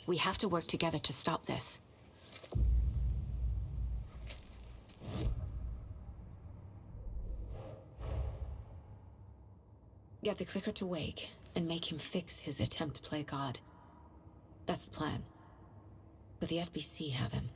We have to work together to stop this. Get the clicker to wake, and make him fix his attempt to play God. That's the plan. But the FBC have him.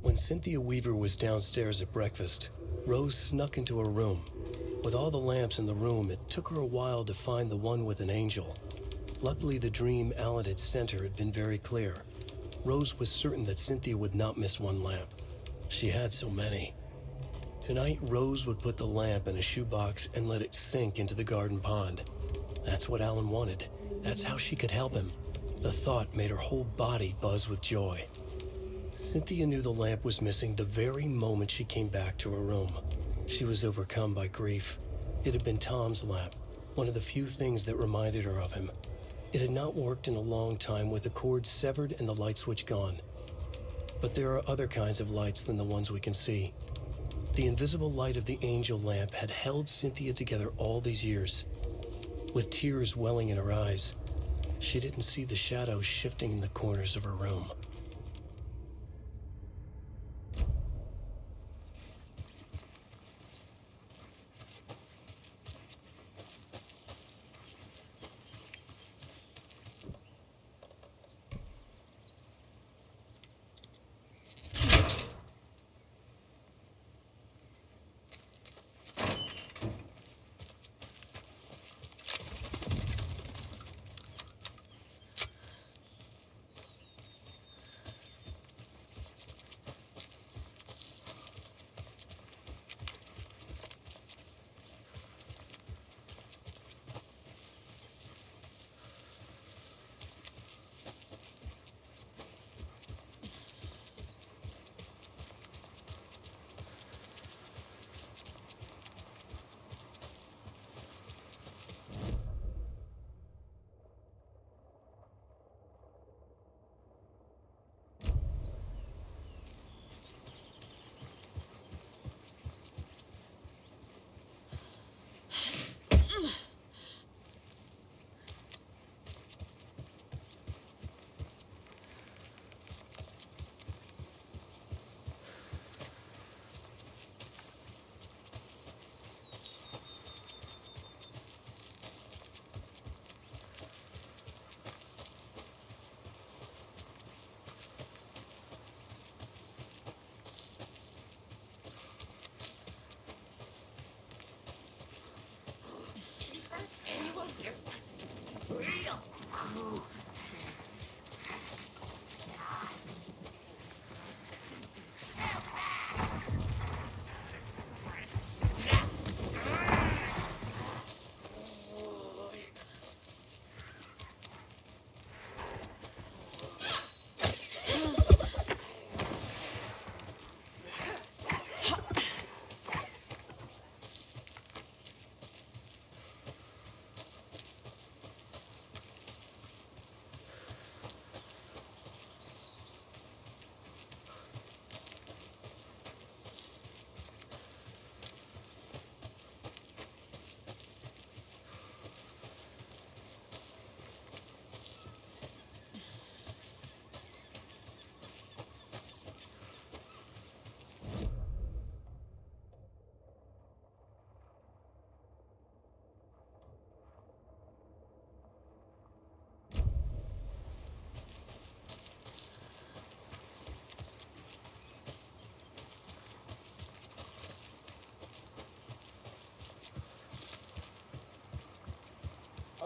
When Cynthia Weaver was downstairs at breakfast, Rose snuck into her room. With all the lamps in the room, it took her a while to find the one with an angel. Luckily, the dream Al had sent her had been very clear. Rose was certain that Cynthia would not miss one lamp. She had so many. Tonight, Rose would put the lamp in a shoebox and let it sink into the garden pond. That's what Alan wanted. That's how she could help him. The thought made her whole body buzz with joy. Cynthia knew the lamp was missing the very moment she came back to her room. She was overcome by grief. It had been Tom's lamp, one of the few things that reminded her of him. It had not worked in a long time with the cord severed and the light switch gone. But there are other kinds of lights than the ones we can see. The invisible light of the angel lamp had held Cynthia together all these years. With tears welling in her eyes, she didn't see the shadows shifting in the corners of her room.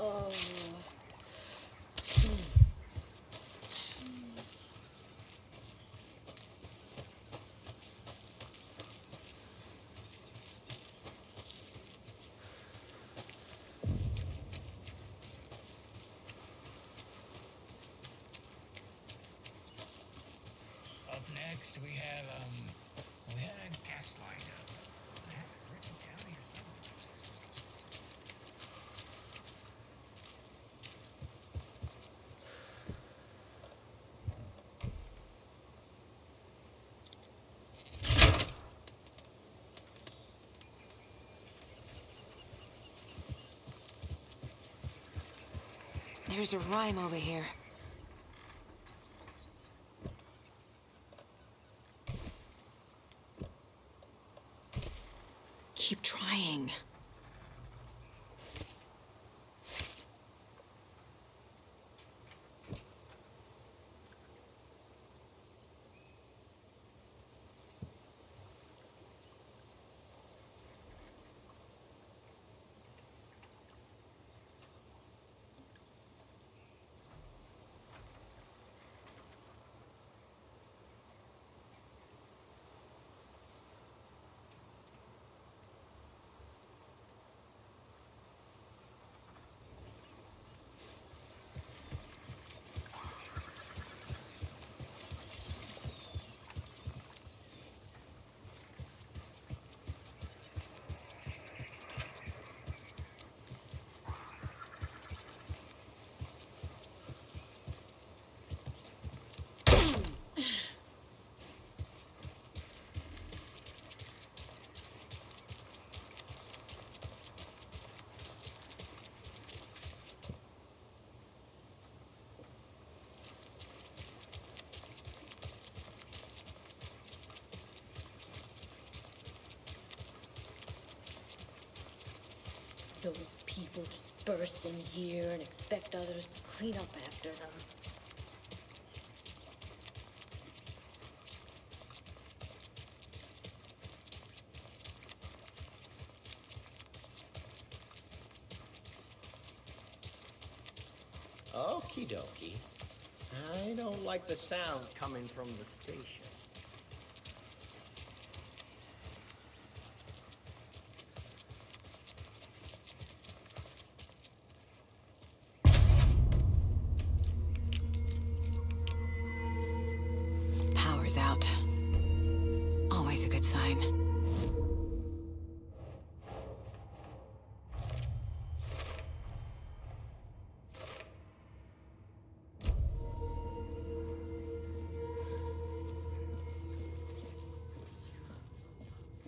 Oh. Up next, we had a guest lined up. I have it written down here somewhere. There's a rhyme over here. Keep trying. people just burst in here and expect others to clean up after them. Okie dokie. I don't like the sounds coming from the station. Power's out. Always a good sign.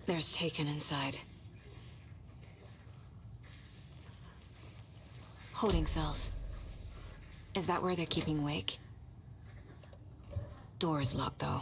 There's Taken inside. Holding cells. Is that where they're keeping Wake? Door is locked, though.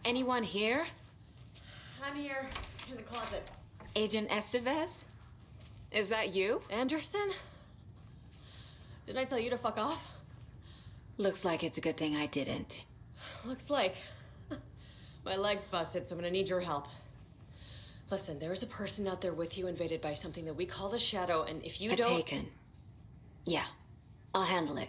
Anyone here? I'm here, in the closet. Agent Estevez? Is that you? Anderson? Didn't I tell you to fuck off? Looks like it's a good thing I didn't. Looks like. My leg's busted, so I'm gonna need your help. Listen, there is a person out there with you invaded by something that we call the Shadow, and if you don't... Taken. Yeah, I'll handle it.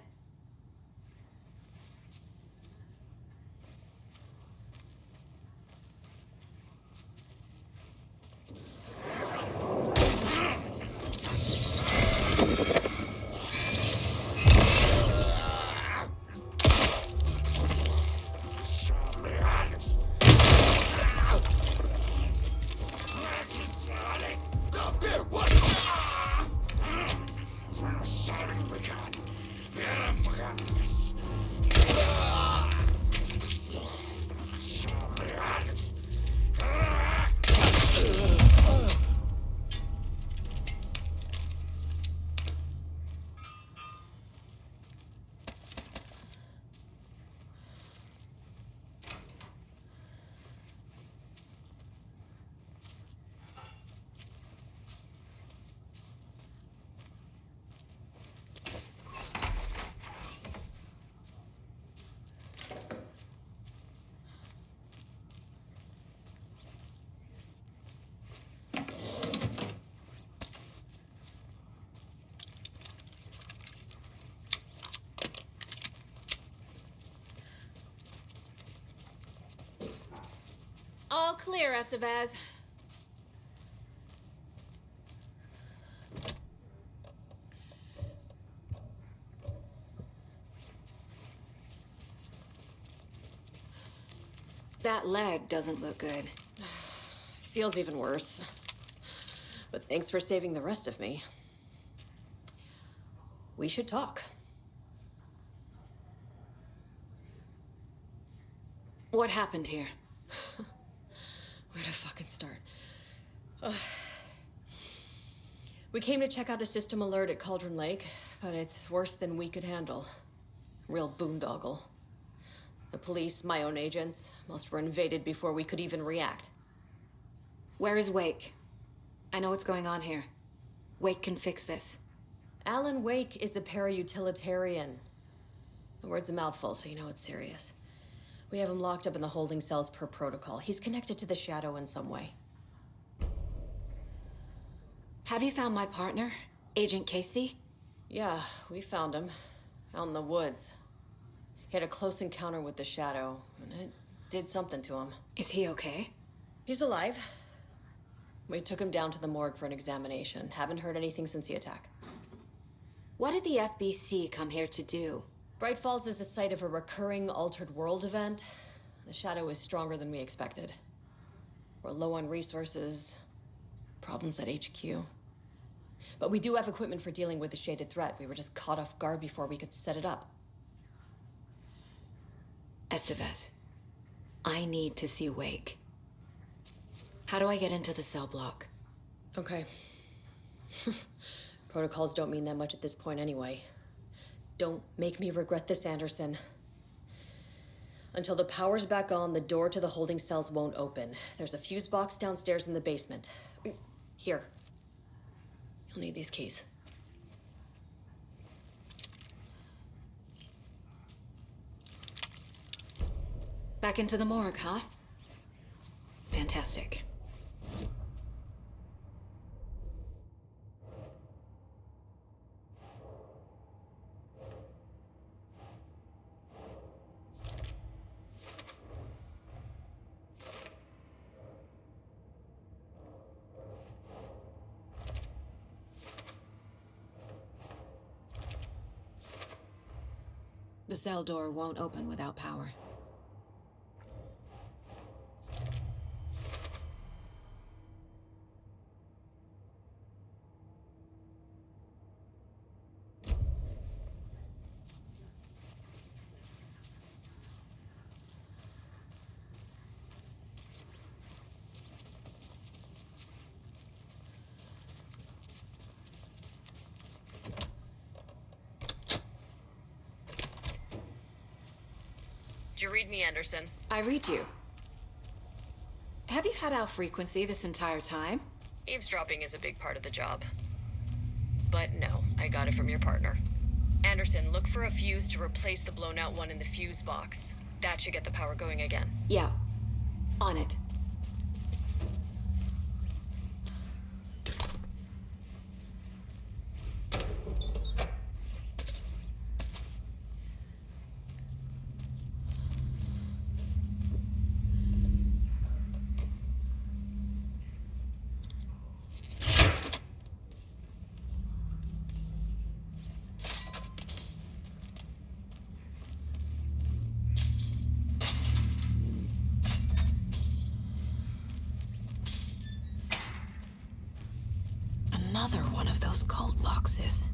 All clear, Estevez. That leg doesn't look good. Feels even worse. But thanks for saving the rest of me. We should talk. What happened here? Where to fucking start? We came to check out a system alert at Cauldron Lake, but it's worse than we could handle. Real boondoggle. The police, my own agents, most were invaded before we could even react. Where is Wake? I know what's going on here. Wake can fix this. Alan Wake is a para-utilitarian. The word's a mouthful, so you know it's serious. We have him locked up in the holding cells per protocol. He's connected to the Shadow in some way. Have you found my partner, Agent Casey? Yeah, we found him. Out in the woods. He had a close encounter with the Shadow, and it did something to him. Is he okay? He's alive. We took him down to the morgue for an examination. Haven't heard anything since the attack. What did the FBC come here to do? Bright Falls is the site of a recurring altered world event. The shadow is stronger than we expected. We're low on resources, problems at HQ. But we do have equipment for dealing with the shaded threat. We were just caught off guard before we could set it up. Estevez, I need to see Wake. How do I get into the cell block? Okay. Protocols don't mean that much at this point anyway. Don't make me regret this, Anderson. Until the power's back on, the door to the holding cells won't open. There's a fuse box downstairs in the basement. Here. You'll need these keys. Back into the morgue, huh? Fantastic. The cell door won't open without power. Did you read me, Anderson? I read you. Have you had our frequency this entire time? Eavesdropping is a big part of the job. But no, I got it from your partner. Anderson, look for a fuse to replace the blown out one in the fuse box. That should get the power going again. Yeah. On it. Another one of those cold boxes.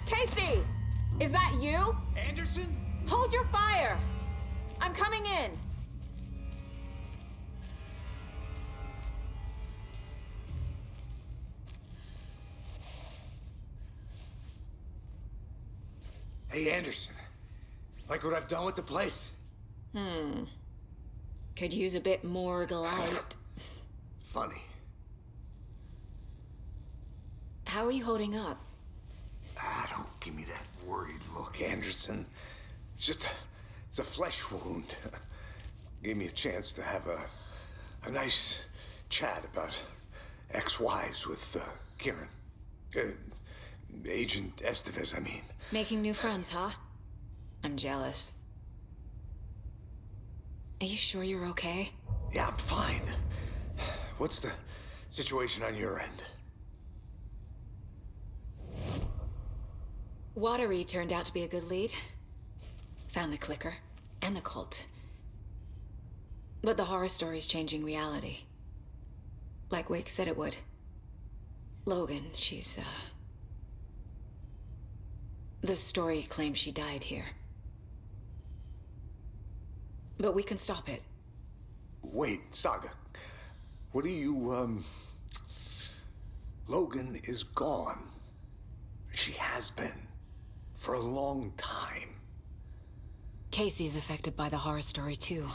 Casey! Is that you? Anderson? Hold your fire! I'm coming in! Hey, Anderson. Like what I've done with the place? Could use a bit more light. Funny. How are you holding up? Don't give me that worried look, Anderson. It's a flesh wound. Gave me a chance to have a nice chat about ex-wives with Kieran. Agent Estevez, I mean. Making new friends, huh? I'm jealous. Are you sure you're okay? Yeah, I'm fine. What's the situation on your end? Watery turned out to be a good lead. Found the clicker and the cult. But the horror story's changing reality. Like Wake said it would. Logan, she's, the story claims she died here. But we can stop it. Wait, Saga. What do you, Logan is gone. She has been. For a long time. Casey's affected by the horror story, too.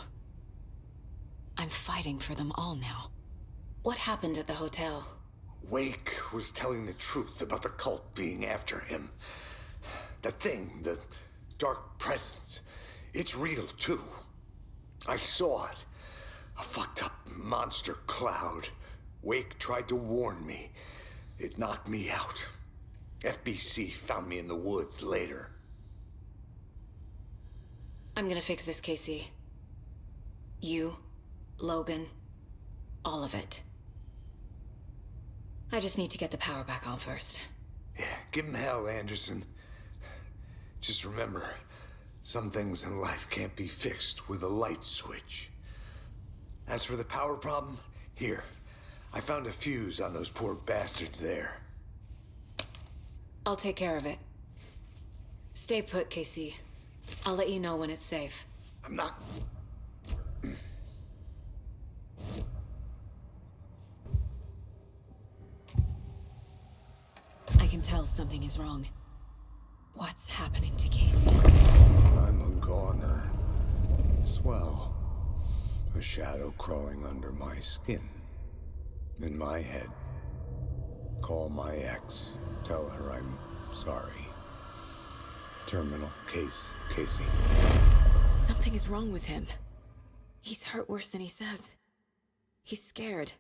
I'm fighting for them all now. What happened at the hotel? Wake was telling the truth about the cult being after him. That thing, the dark presence, it's real, too. I saw it. A fucked up monster cloud. Wake tried to warn me. It knocked me out. FBC found me in the woods later. I'm gonna fix this, Casey. You, Logan, all of it. I just need to get the power back on first. Yeah, give him hell, Anderson. Just remember, some things in life can't be fixed with a light switch. As for the power problem, here. I found a fuse on those poor bastards there. I'll take care of it. Stay put, Casey. I'll let you know when it's safe. I'm not... I can tell something is wrong. What's happening to Casey? I'm a goner. Swell. A shadow crawling under my skin. In my head. Call my ex. Tell her I'm sorry. Terminal case, Casey. Something is wrong with him. He's hurt worse than he says. He's scared.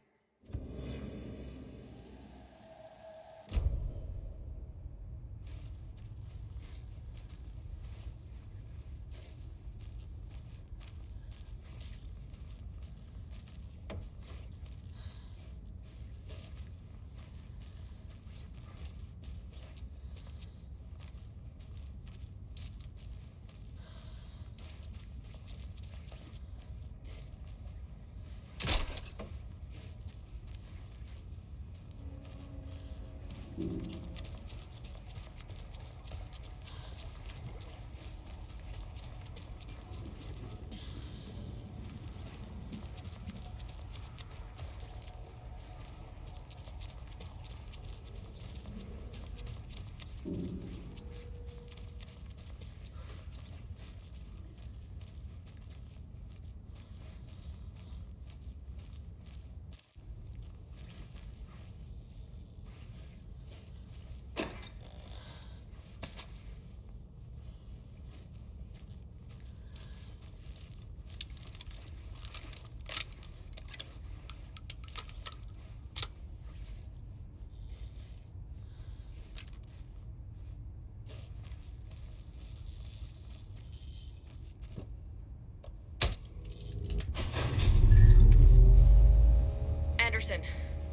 Anderson,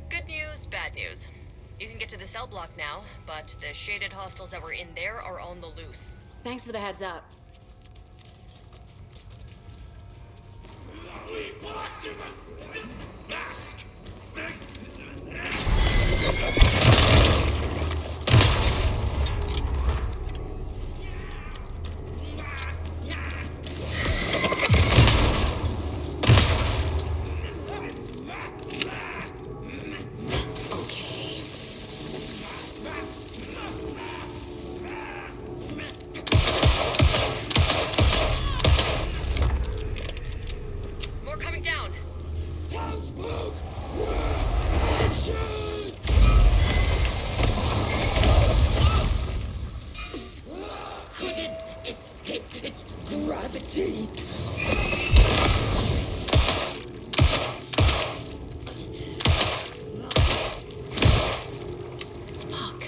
good news, bad news. You can get to the cell block now, but the shaded hostiles that were in there are on the loose. Thanks for the heads up. More coming down. Couldn't escape its gravity. Fuck.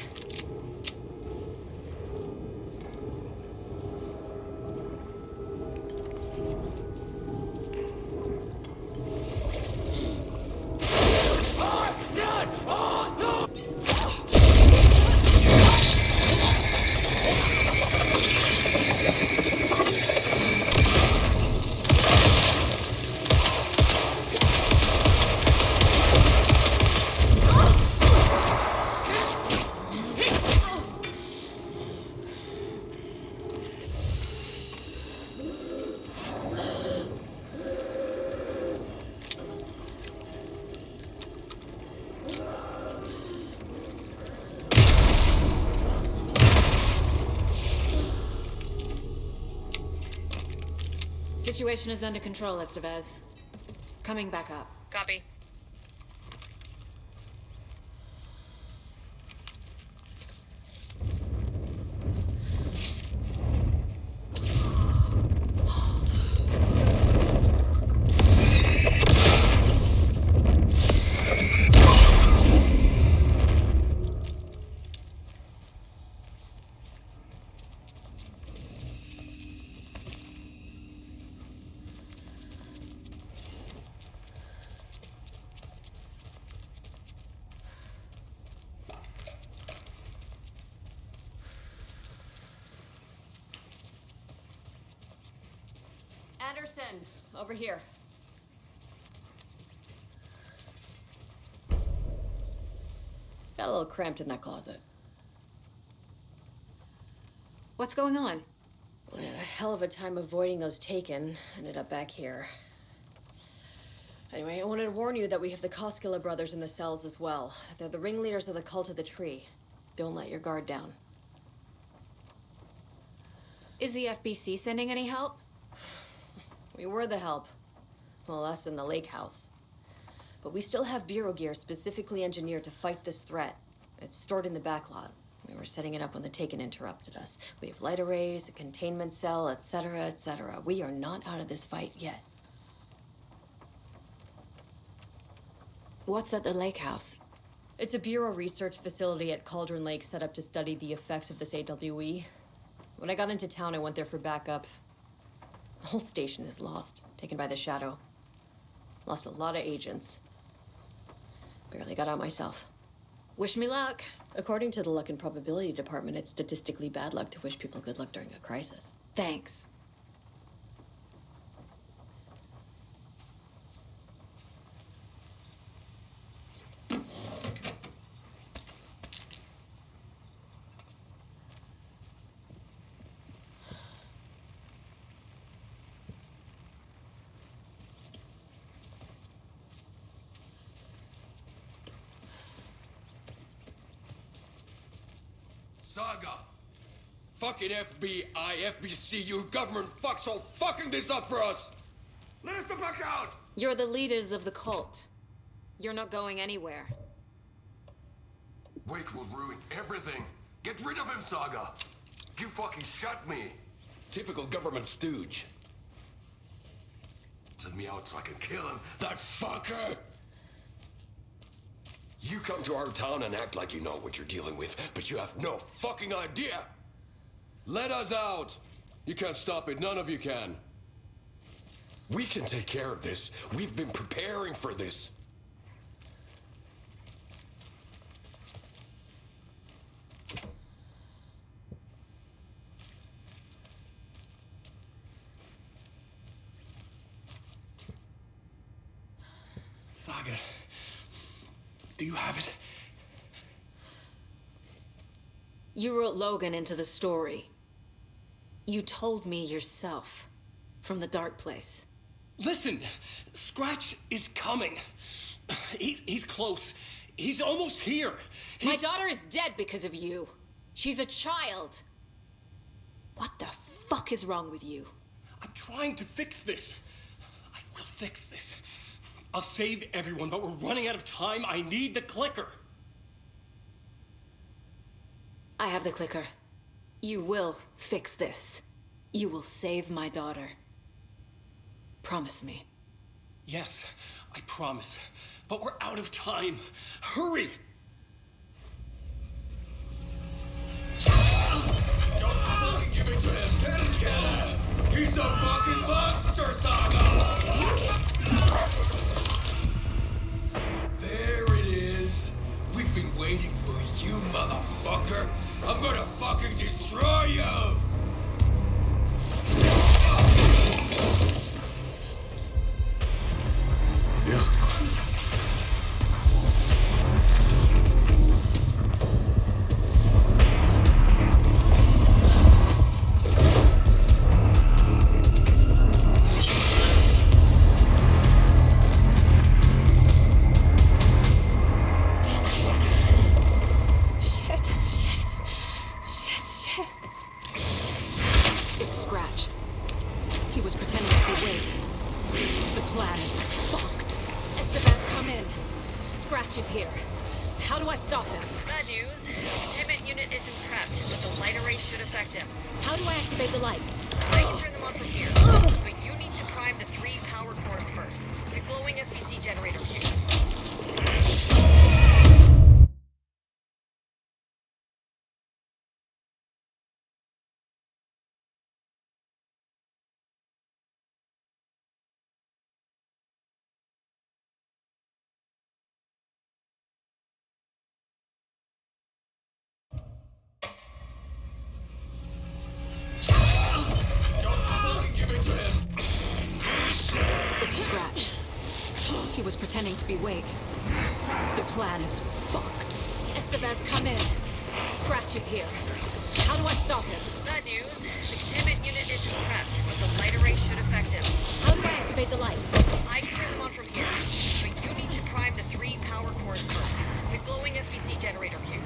Situation is under control, Estevez. Coming back up. Copy. Anderson, over here. Got a little cramped in that closet. What's going on? We had a hell of a time avoiding those taken. Ended up back here. Anyway, I wanted to warn you that we have the Koskela brothers in the cells as well. They're the ringleaders of the cult of the tree. Don't let your guard down. Is the FBC sending any help? We were the help. Well, us in the lake house. But we still have Bureau gear specifically engineered to fight this threat. It's stored in the backlot. We were setting it up when the Taken interrupted us. We have light arrays, a containment cell, etc., etc. We are not out of this fight yet. What's at the lake house? It's a Bureau research facility at Cauldron Lake set up to study the effects of this AWE. When I got into town, I went there for backup. The whole station is lost, taken by the Shadow. Lost a lot of agents. Barely got out myself. Wish me luck. According to the Luck and Probability Department, it's statistically bad luck to wish people good luck during a crisis. Thanks. Saga! Fucking FBI, FBC, you government fucks all fucking this up for us! Let us the fuck out! You're the leaders of the cult. You're not going anywhere. Wake will ruin everything! Get rid of him, Saga! You fucking shot me! Typical government stooge. Let me out so I can kill him, that fucker! You come to our town and act like you know what you're dealing with, but you have no fucking idea! Let us out! You can't stop it, none of you can. We can take care of this. We've been preparing for this. Saga, do you have it? You wrote Logan into the story. You told me yourself. From the dark place. Listen, Scratch is coming. He's close. He's almost here. My daughter is dead because of you. She's a child. What the fuck is wrong with you? I'm trying to fix this. I will fix this. I'll save everyone, but we're running out of time. I need the clicker. I have the clicker. You will fix this. You will save my daughter. Promise me. Yes, I promise. But we're out of time. Hurry! Don't fucking give it to him! Let him get him! He's a fucking monster, Saga! There it is! We've been waiting for you, motherfucker! I'm gonna fucking destroy you! It's Scratch. He was pretending to be Wade. Scratch is here. How do I stop him? Bad news. The containment unit isn't trapped, but the light array should affect him. How do I activate the lights? I can turn them on from here, but you need to prime the 3 power cores first. The glowing FCC generator fuse. Give it to him! It's Scratch. He was pretending to be Wake. The plan is fucked. Estevez, come in. Scratch is here. How do I stop him? Bad news. The containment unit isn't trapped, but the light array should affect him. How do I activate the lights? I can turn them on from here, but you need to prime the 3 power cores first. The glowing FCC generator fuse.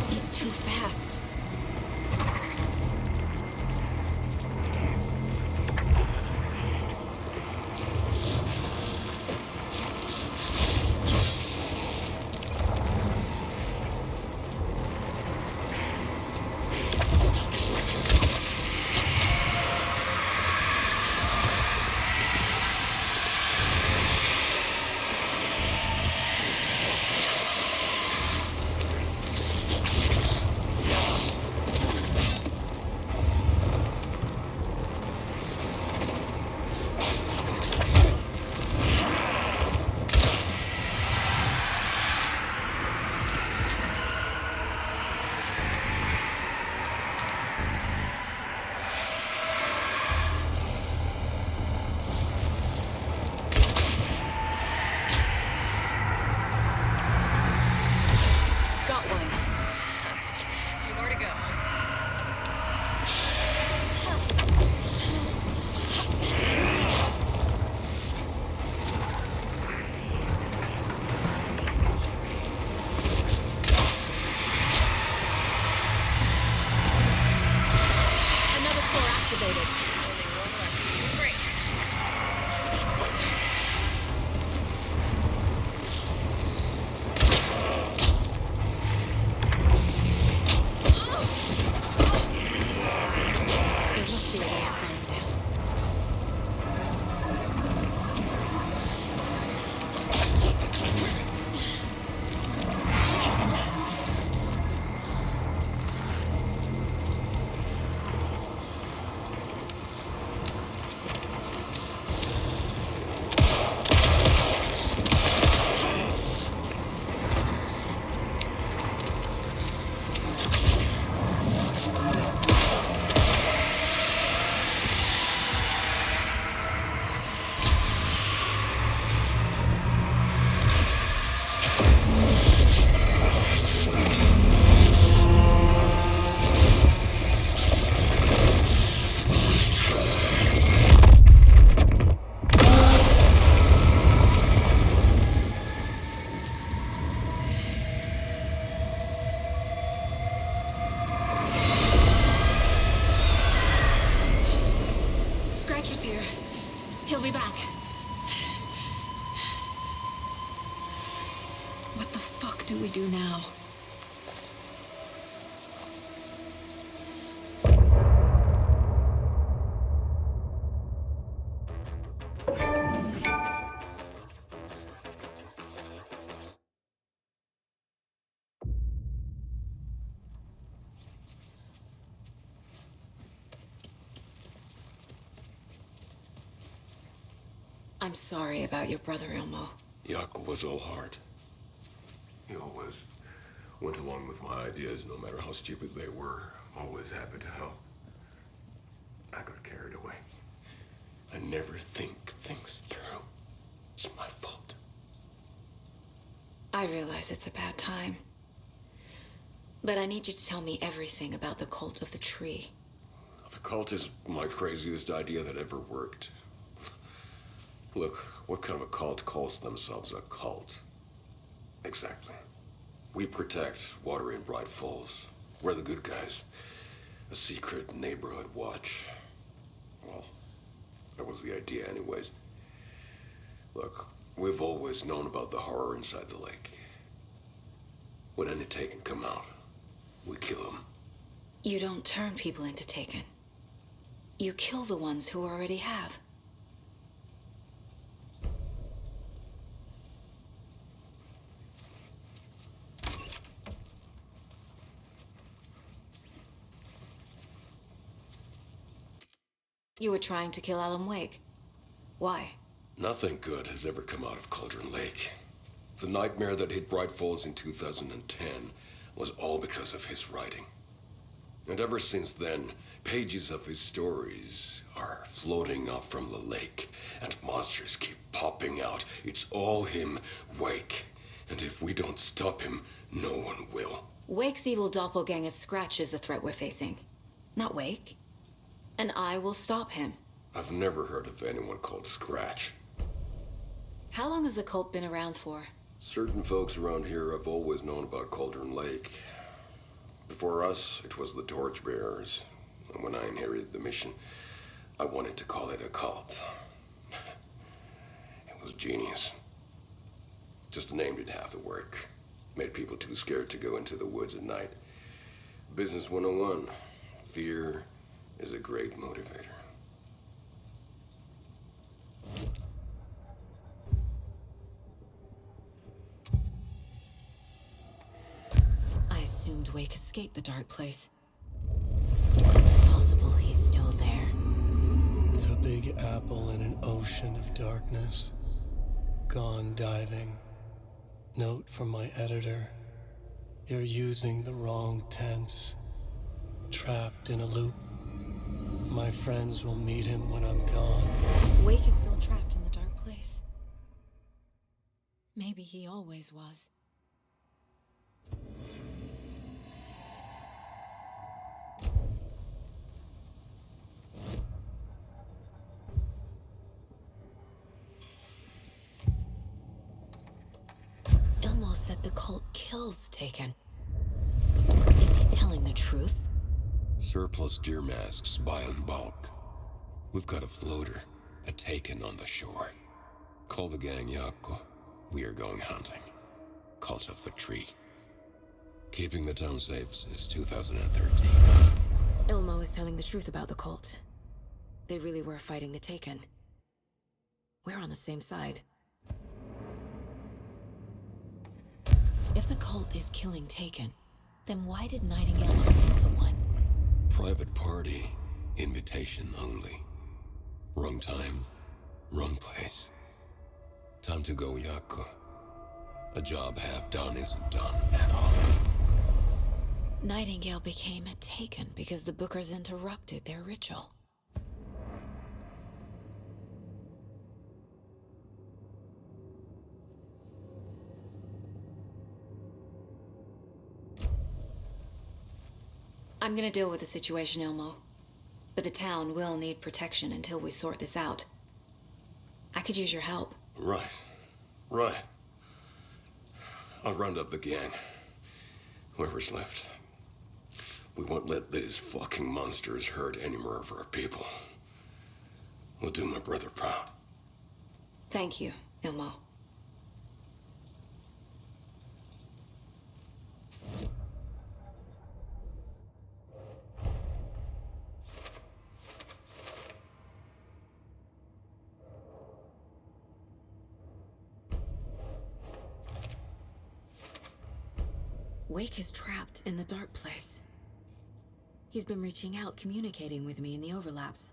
He's too fast. Got one. 2 more to go. Another core activated. Only 1 left. Great. There must be a way to slow him down. Scratch was here. He'll be back. What the fuck do we do now? I'm sorry about your brother, Ilmo. Yaakov was all heart. He always went along with my ideas, no matter how stupid they were. Always happy to help. I got carried away. I never think things through. It's my fault. I realize it's a bad time. But I need you to tell me everything about the cult of the tree. The cult is my craziest idea that ever worked. Look, what kind of a cult calls themselves a cult? Exactly. We protect Water in Bright Falls. We're the good guys. A secret neighborhood watch. Well, that was the idea anyways. Look, we've always known about the horror inside the lake. When any Taken come out, we kill them. You don't turn people into Taken. You kill the ones who already have. You were trying to kill Alan Wake. Why? Nothing good has ever come out of Cauldron Lake. The nightmare that hit Bright Falls in 2010 was all because of his writing. And ever since then, pages of his stories are floating up from the lake, and monsters keep popping out. It's all him, Wake. And if we don't stop him, no one will. Wake's evil doppelganger Scratch is the threat we're facing, not Wake. And I will stop him. I've never heard of anyone called Scratch. How long has the cult been around for? Certain folks around here have always known about Cauldron Lake. Before us, it was the Torchbearers. And when I inherited the mission, I wanted to call it a cult. It was genius. Just the name did half the work. Made people too scared to go into the woods at night. Business 101. Fear is a great motivator. I assumed Wake escaped the dark place. Is it possible he's still there? The Big Apple in an ocean of darkness. Gone diving. Note from my editor. You're using the wrong tense. Trapped in a loop. My friends will meet him when I'm gone. Wake is still trapped in the dark place. Maybe he always was. Ilmo said the cult kills Taken. Is he telling the truth? Surplus deer masks buy in bulk. We've got a floater, a Taken on the shore. Call the gang Yako. We are going hunting. Cult of the Tree. Keeping the town safe since 2013. Ilmo is telling the truth about the cult. They really were fighting the Taken. We're on the same side. If the cult is killing Taken, then why did Nightingale turn into one? Private party, invitation only. Wrong time, wrong place. Time to go, Yako. A job half done isn't done at all. Nightingale became a Taken because the Bookers interrupted their ritual. I'm gonna deal with the situation, Ilmo. But the town will need protection until we sort this out. I could use your help. Right. I'll round up the gang. Whoever's left. We won't let these fucking monsters hurt any more of our people. We'll do my brother proud. Thank you, Ilmo. Wake is trapped in the dark place. He's been reaching out, communicating with me in the overlaps.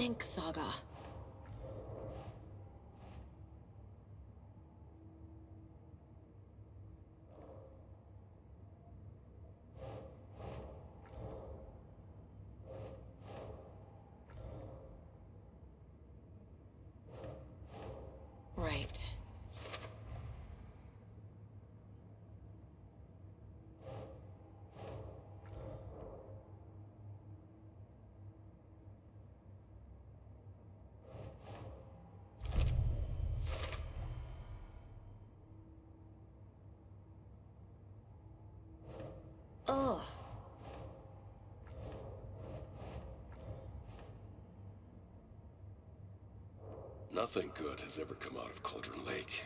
Bank saga. Right. Ugh. Nothing good has ever come out of Cauldron Lake.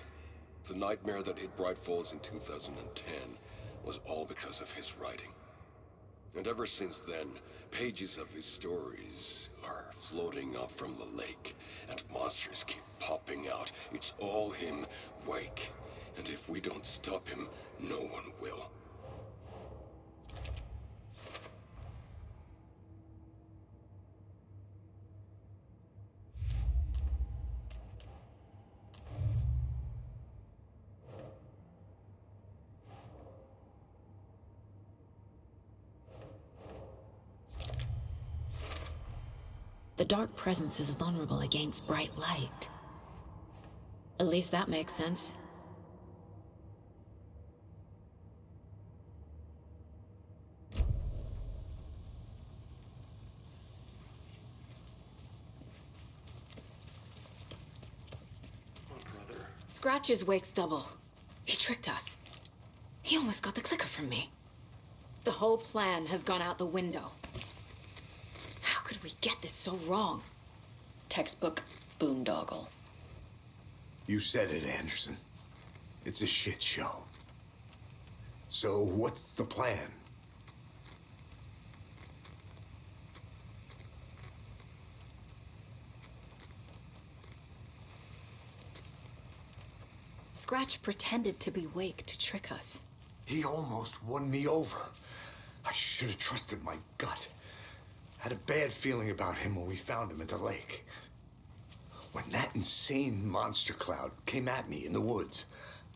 The nightmare that hit Bright Falls in 2010 was all because of his writing. And ever since then, pages of his stories are floating up from the lake, and monsters keep popping out. It's all him, Wake. And if we don't stop him, no one will. The dark presence is vulnerable against bright light. At least that makes sense. Scratch is Wake's double. He tricked us. He almost got the clicker from me. The whole plan has gone out the window. How could we get this so wrong? Textbook boondoggle. You said it, Anderson. It's a shit show. So what's the plan? Scratch pretended to be Wake to trick us. He almost won me over. I should have trusted my gut. Had a bad feeling about him when we found him at the lake. When that insane monster cloud came at me in the woods,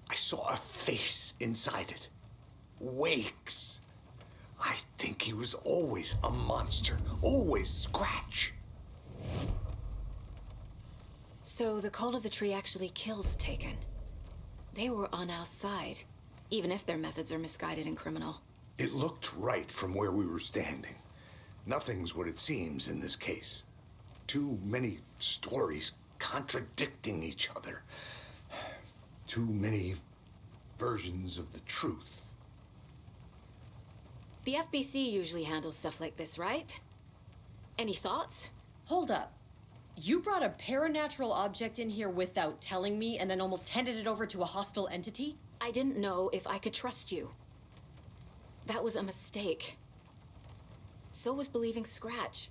I saw a face inside it. Wake's. I think he was always a monster. Always Scratch. So the cult of the tree actually kills Taken. They were on our side, even if their methods are misguided and criminal. It looked right from where we were standing. Nothing's what it seems in this case. Too many stories contradicting each other. Too many versions of the truth. The FBC usually handles stuff like this, right? Any thoughts? Hold up. You brought a paranatural object in here without telling me and then almost handed it over to a hostile entity? I didn't know if I could trust you. That was a mistake. So was believing Scratch.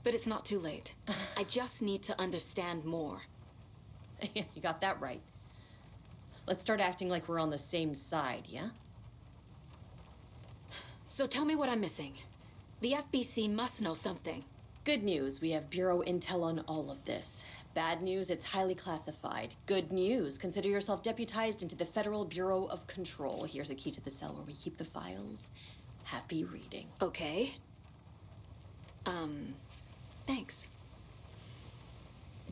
But it's not too late. I just need to understand more. You got that right. Let's start acting like we're on the same side, yeah? So tell me what I'm missing. The FBC must know something. Good news, we have Bureau intel on all of this. Bad news, it's highly classified. Good news, consider yourself deputized into the Federal Bureau of Control. Here's a key to the cell where we keep the files. Happy reading. Okay. Thanks.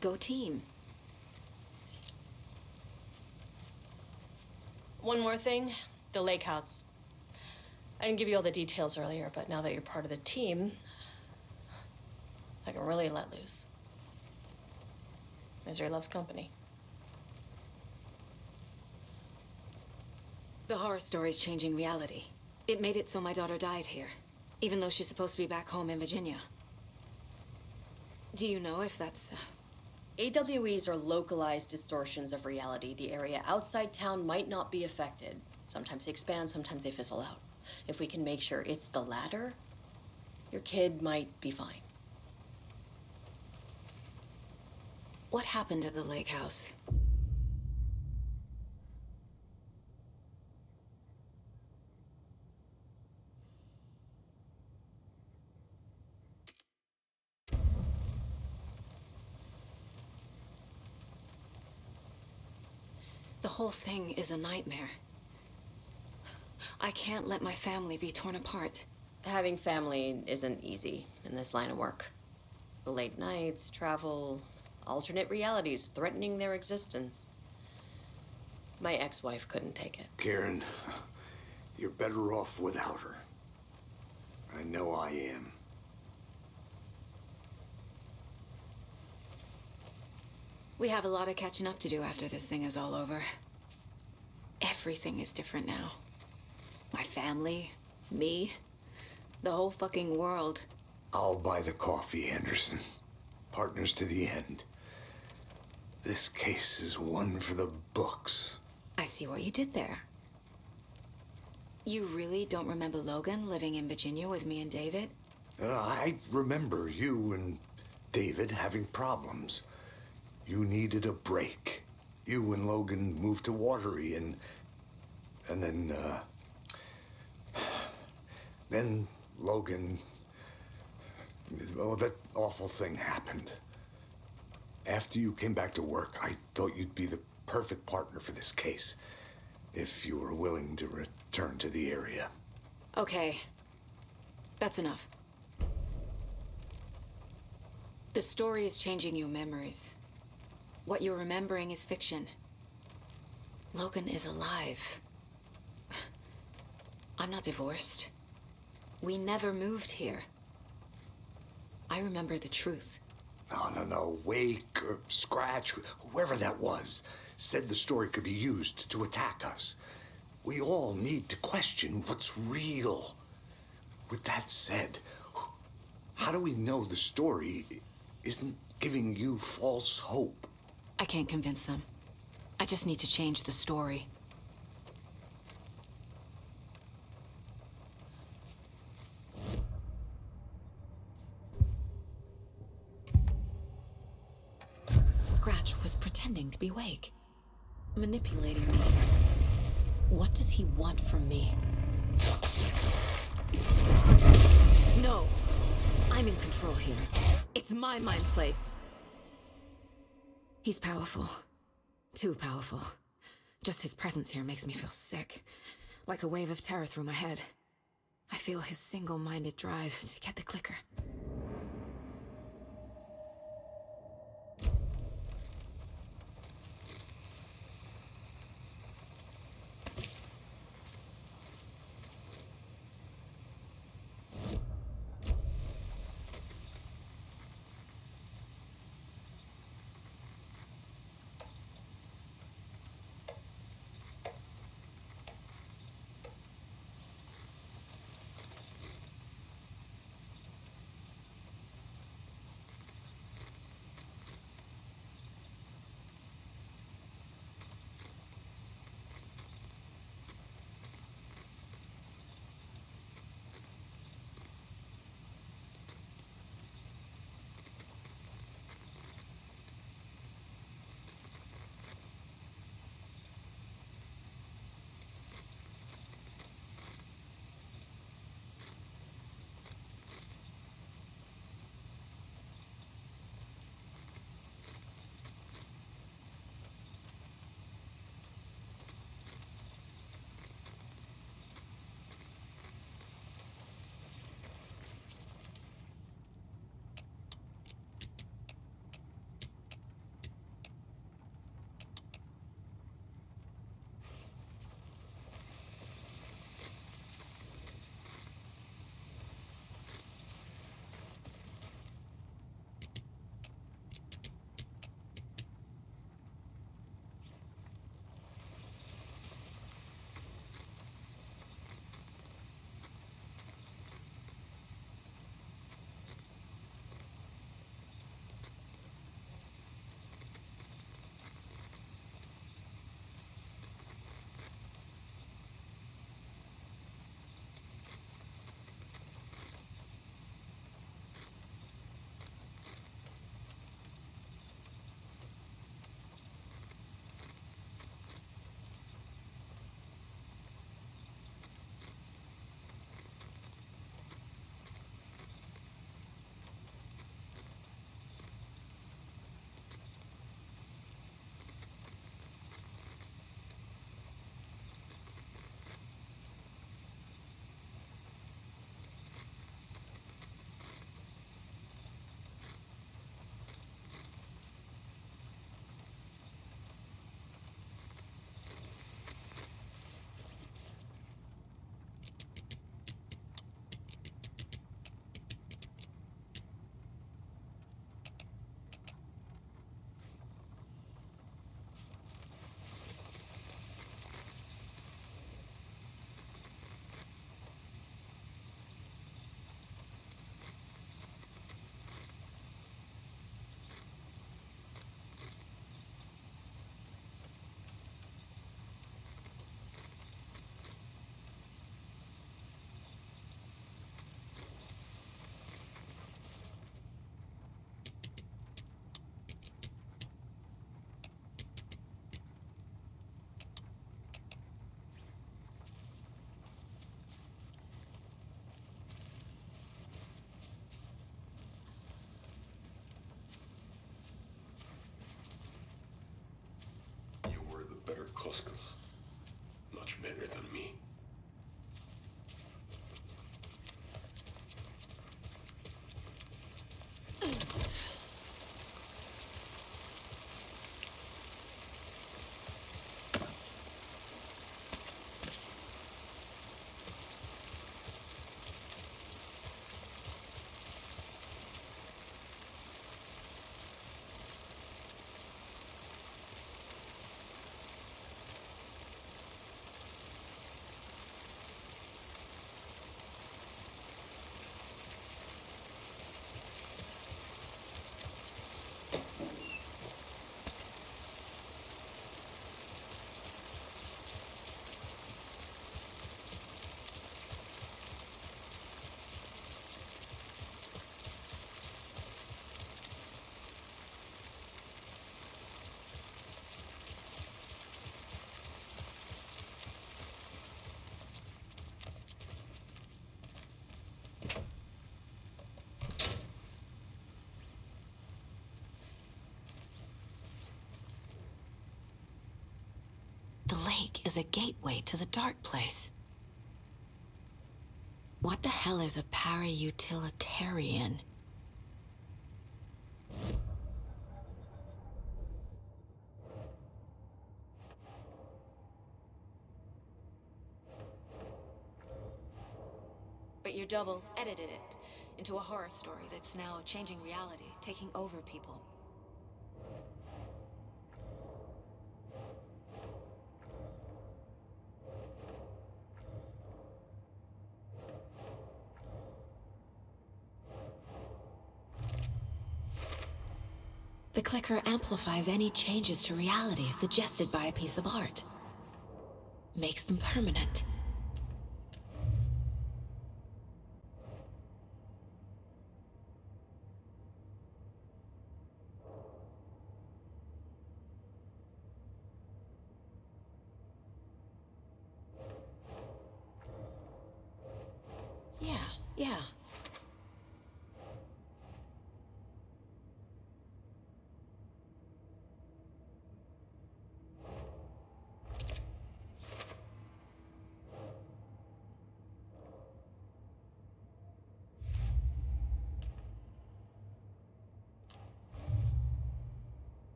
Go team. One more thing, the lake house. I didn't give you all the details earlier, but now that you're part of the team, I can really let loose. Misery loves company. The horror story's changing reality. It made it so my daughter died here, even though she's supposed to be back home in Virginia. Do you know if that's... AWEs are localized distortions of reality. The area outside town might not be affected. Sometimes they expand, sometimes they fizzle out. If we can make sure it's the latter, your kid might be fine. What happened at the lake house? The whole thing is a nightmare. I can't let my family be torn apart. Having family isn't easy in this line of work. The late nights, travel, alternate realities threatening their existence. My ex-wife couldn't take it. Karen, you're better off without her. I know I am. We have a lot of catching up to do after this thing is all over. Everything is different now. My family, me, the whole fucking world. I'll buy the coffee, Anderson. Partners to the end. This case is one for the books. I see what you did there. You really don't remember Logan living in Virginia with me and David? I remember you and David having problems. You needed a break. You and Logan moved to Watery and then Logan, well, that awful thing happened. After you came back to work, I thought you'd be the perfect partner for this case, if you were willing to return to the area. Okay. That's enough. The story is changing your memories. What you're remembering is fiction. Logan is alive. I'm not divorced. We never moved here. I remember the truth. No. Wake or Scratch, whoever that was, said the story could be used to attack us. We all need to question what's real. With that said, how do we know the story isn't giving you false hope? I can't convince them. I just need to change the story. Scratch was pretending to be Wake, manipulating me. What does he want from me? No! I'm in control here. It's my mind place. He's powerful. Too powerful. Just his presence here makes me feel sick. Like a wave of terror through my head. I feel his single-minded drive to get the clicker. better cook. Much better than me. The lake is a gateway to the dark place. What the hell is a para-utilitarian? But you double edited it into a horror story that's now changing reality, taking over people. The clicker amplifies any changes to reality suggested by a piece of art. Makes them permanent. Yeah.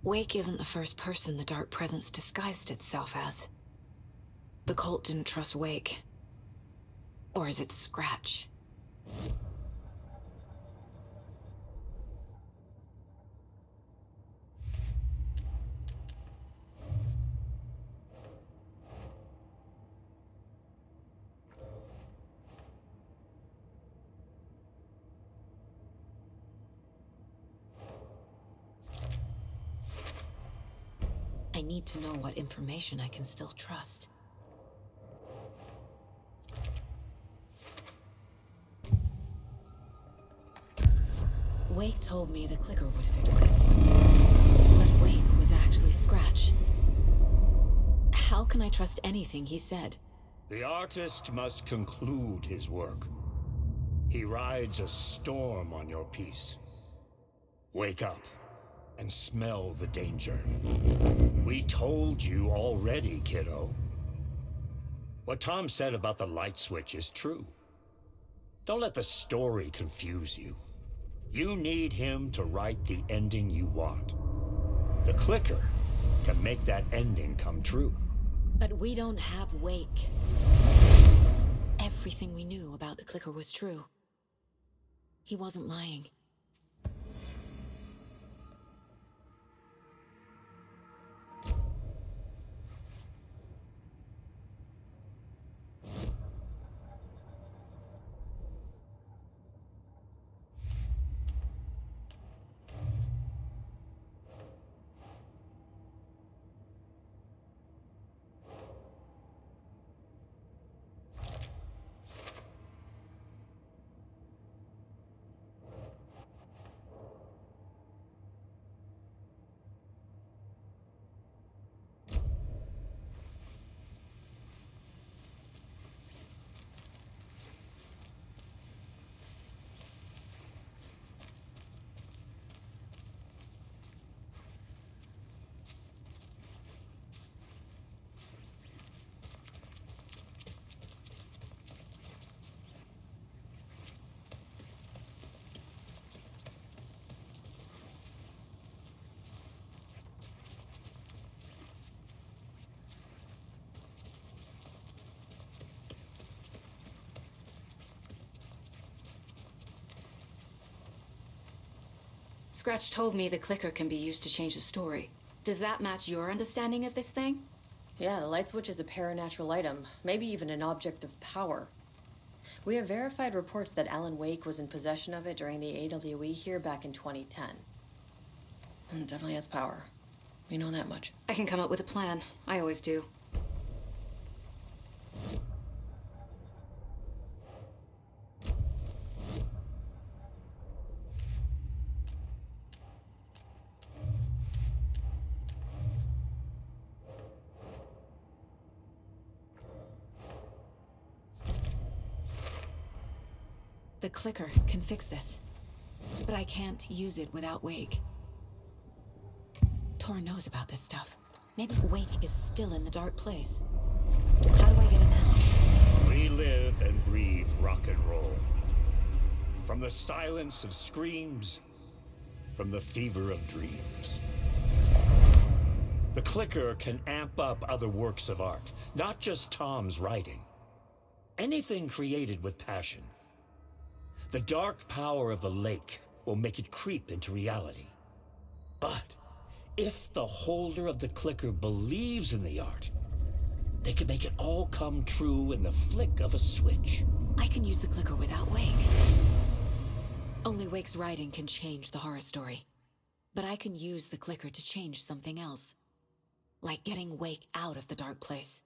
Wake isn't the first person the Dark Presence disguised itself as. The cult didn't trust Wake. Or is it Scratch? I need to know what information I can still trust. Wake told me the clicker would fix this. But Wake was actually Scratch. How can I trust anything he said? The artist must conclude his work. He rides a storm on your piece. Wake up and smell the danger. We told you already, kiddo. What Tom said about the light switch is true. Don't let the story confuse you. You need him to write the ending you want. The clicker can make that ending come true. But we don't have Wake. Everything we knew about the clicker was true. He wasn't lying. Scratch told me the clicker can be used to change the story. Does that match your understanding of this thing? Yeah, the light switch is a paranatural item, maybe even an object of power. We have verified reports that Alan Wake was in possession of it during the AWE here back in 2010. It definitely has power. We know that much. I can come up with a plan. I always do. The clicker can fix this, but I can't use it without Wake. Tor knows about this stuff. Maybe Wake is still in the dark place. How do I get him out? We live and breathe rock and roll. From the silence of screams, from the fever of dreams. The clicker can amp up other works of art, not just Tom's writing. Anything created with passion. The dark power of the lake will make it creep into reality. But if the holder of the clicker believes in the art, they can make it all come true in the flick of a switch. I can use the clicker without Wake. Only Wake's writing can change the horror story. But I can use the clicker to change something else. Like getting Wake out of the dark place.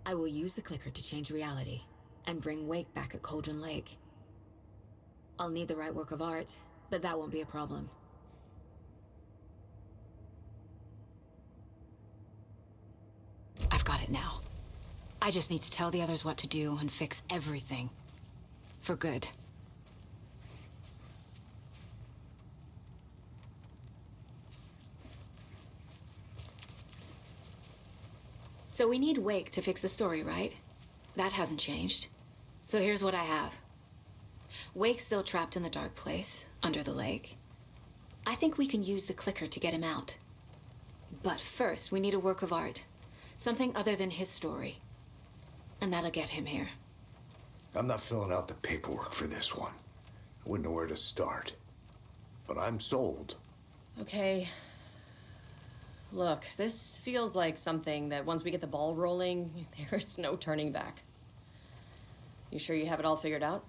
I will use the clicker to change reality, and bring Wake back at Cauldron Lake. I'll need the right work of art, but that won't be a problem. I've got it now. I just need to tell the others what to do and fix everything. For good. So we need Wake to fix the story, right? That hasn't changed. So here's what I have. Wake's still trapped in the dark place, under the lake. I think we can use the clicker to get him out. But first, we need a work of art. Something other than his story. And that'll get him here. I'm not filling out the paperwork for this one. I wouldn't know where to start. But I'm sold. Okay. Look, this feels like something that once we get the ball rolling, there's no turning back. You sure you have it all figured out?